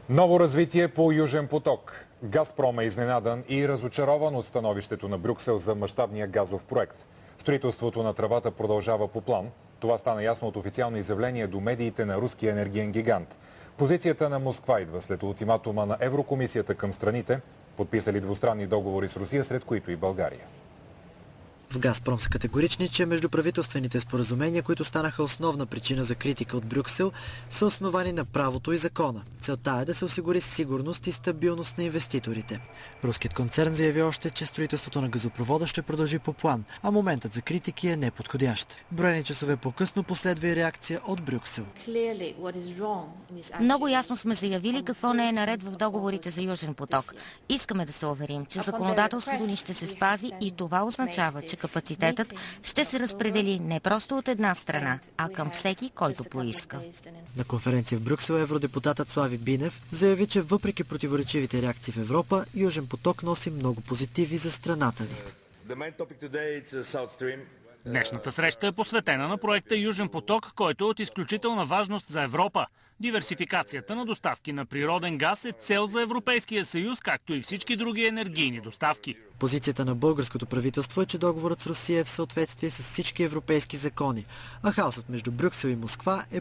Ново развитие по Южен поток. Газпром е изненадан и разочарован от становището на Брюксел за мащабния газов проект. Строителството на тръбата продължава по план. Това стана ясно от официално изявление до медиите на руския енергиен гигант. Позицията на Москва идва след ултиматума на Еврокомисията към страните, подписали двустранни договори с Русия, сред които и България. В Газпром са категорични, че междуправителствените споразумения, които станаха основна причина за критика от Брюксел, са основани на правото и закона. Целта е да се осигури сигурност и стабилност на инвеститорите. Руският концерн заяви още, че строителството на газопровода ще продължи по план, а моментът за критики е неподходящ. Броени часове по-късно последва и реакция от Брюксел. Много ясно сме заявили какво не е наред в договорите за Южен поток. Искаме да се уверим, че законодателството ни ще се спази и това означава, че капацитетът ще се разпредели не просто от една страна, а към всеки, който поиска. На конференция в Брюксел евродепутатът Слави Бинев заяви, че въпреки противоречивите реакции в Европа, Южен поток носи много позитиви за страната ни. Днешната среща е посветена на проекта Южен поток, който е от изключителна важност за Европа. Диверсификацията на доставки на природен газ е цел за Европейския съюз, както и всички други енергийни доставки. Позицията на българското правителство е, че договорът с Русия е в съответствие с всички европейски закони, а хаосът между Брюксел и Москва е